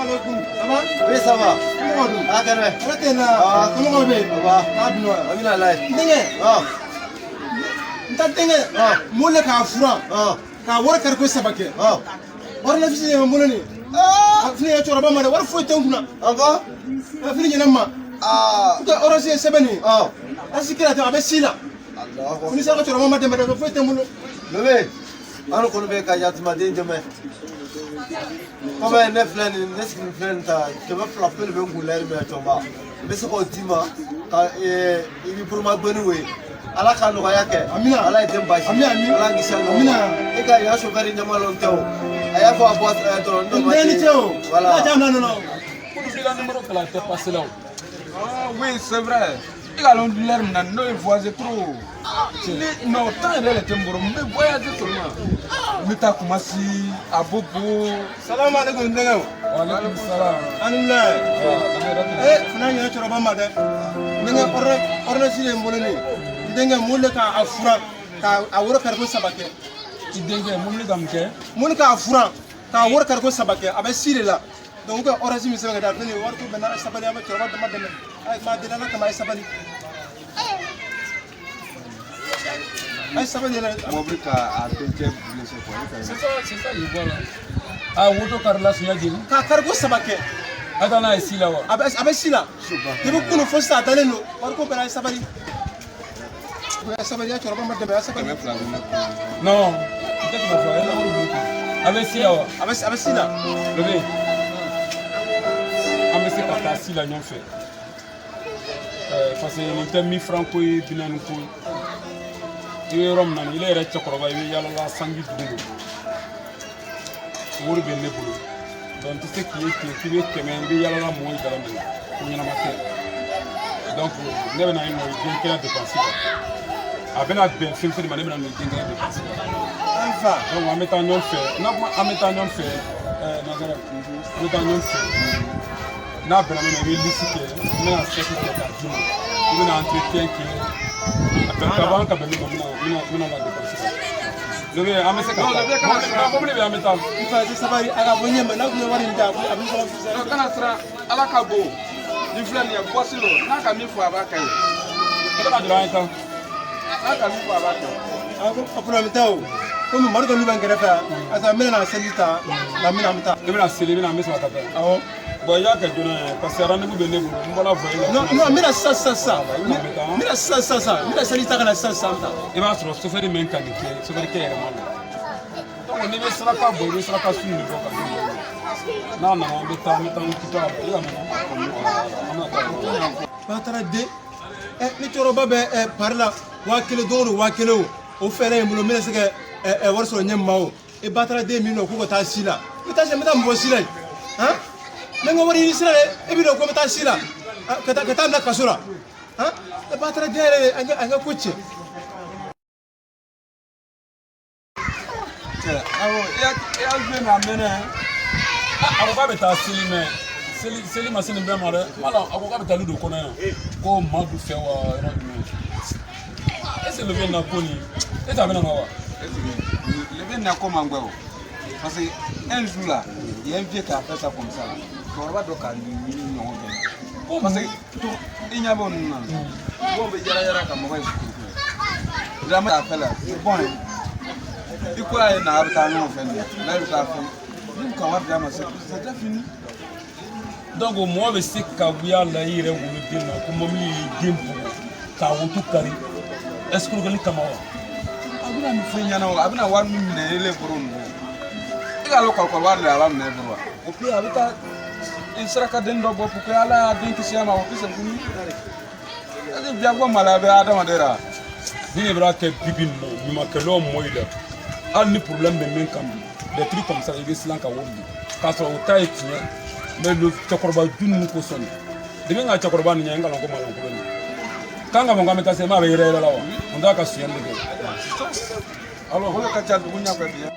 alaikum. Ça va? Oui, ça va. Comment va-t-il? Ah, carré. Comment va-t-il? Ça va. Ah, bien. Amina lai. Dingue. Ah. Nta dingue. Mole ka fura. Ka wara kar ko sabake. Wara la fisi mo molani. Fini ya chora ba ma wara fo tenkuna. Aba? Fini nyana ma. Ka orasi sebeni. Asikira ta abe sila. Allah. Fini sa ka chora ma dembe fo temulo. Lebe. Anu kono be ka yatuma den jeme. Comme un neuf là, une esquine pleine, tu vas frapper le bon goulard, mais tu vas. Mais ce qu'on dit, il est pour ma bonne way. Allah ka no yake. Amina. Allah est dembashi. Amina. Allah gisha no. Amina. E ka ya so gari nyama lon teo. Aya ko abo to ndo ma. Ndeni teo. Voilà. Ja non non. Pour le numéro que la tête passe là. Ah oui, c'est vrai. Il a l'ondulaire maintenant, il voyage trop. Non, tant il est temporaire, mais voyage seulement. Mais t'as commencé à Bobo. Salam alaikum dengo. Wa alaikum salam. Anula. Fana ya chora ba ma de. Dengo orne sile molani. Dengo mulle ka afura ka aworo karko sabake. Dengo mulle gamke. Mulle ka afura ka aworo karko sabake abe sile la. Donc orasi mi sebe da fini warko benara sabali abe chora ba ma de. Ay ma de na kama sabali. Ay sabali la. Mobrika a benche blessé quoi. C'est ça, il voit là. Ah, woto karla suya jini. Ka karko sabake. Adana isila wa. Abe sila. Tibu kuno fosta daleno warko benara sabali. Sabali ya chora ba ma de sabali. Non. Peut-être que va faire avec sila wa. Abe sila. Bébé. Amese kata sila nyon fait. Parce que nous t'ai mis franco et binan ko. Il rom nan il est rete koroba il yalla la sangi dungo. Wori ben ne bulu. Donc tu sais qui est que men bi yalla la moy dara men. Ko nyana maté. Donc ne bena ino bien kala dépenser. Abena ben film fait mané bena no bien kala dépenser. Enfin, donc en mettant non fait. Na en mettant non fait. Nazara. En mettant non fait. Na bena men bi lisike. Na sécurité ka dimo. Il y a un entretien qui avant que nous la dépenser. Je vais amener ça. Non, je vais quand même amener ça. il faut ça va à venir maintenant vous voir une table avec ça. Quand on sera à la cabo, il faut aller à Boissilo. N'a qu'à mille fois avec elle. Qu'est-ce que tu as dit? N'a qu'à mille fois avec elle. Ah, pour le temps. Comme Marco nous va gagner ça. À ça mène à Salita, la mine à meta. Il va la célébrer la maison à ta tête. Ah bon? Bon, il y a que parce que rendez-vous de nous, on va la voir. Non, mais là ça. Mais là ça. Mais là Salita kana ça. Il va se faire des mains caniquées, se faire des mal. Donc on est sur la cabo, il est sur la casse sur le vocal. Non, on met un petit peu. Patara de ni toroba be par là wakile doro wakile o fere mulo mele sege warso nyemmawo e batara de mi no ko ta sila ita je meta mbo sila hein mengo wari sila e bi do ko meta sila kata na kasura hein e batara de anga kuche awo ya je na mena awo ba beta silime seli masini be mare mala awo ka beta ludo kona ko madu fe wa est-ce que le bien na koni et ta bena wa le bien na ko mangwe parce que un jour là il y a un vieux qui a fait ça comme ça on va donc à lui non parce que il y a bon bon be yara ka mo va jamais appel là c'est bon il quoi na abta non fait là il ta fait donc on va vraiment c'est déjà fini donc moi je sais que ya la ire wulu dina ko momi dimbu ka wutu kari est-ce que le kamawa abuna mi fenya na abuna wa mi ne le burun iga lo ko wa le ala me burwa et puis abita il sera ka den do bo ko ala den ki siama o pisa nguni ade bia go mala be adama dera ni bra ke bibin mi ma ke lo moida al ni problème be men kam des trucs comme ça il est slan ka wondi ka so o tay tinya mais le chokorba dunu ko soni de nga chokorba ni nga lo ko mala ko ni kanga mo ngameta sema be yere la wa onda ka siyande alors on ka cha dunya ko bien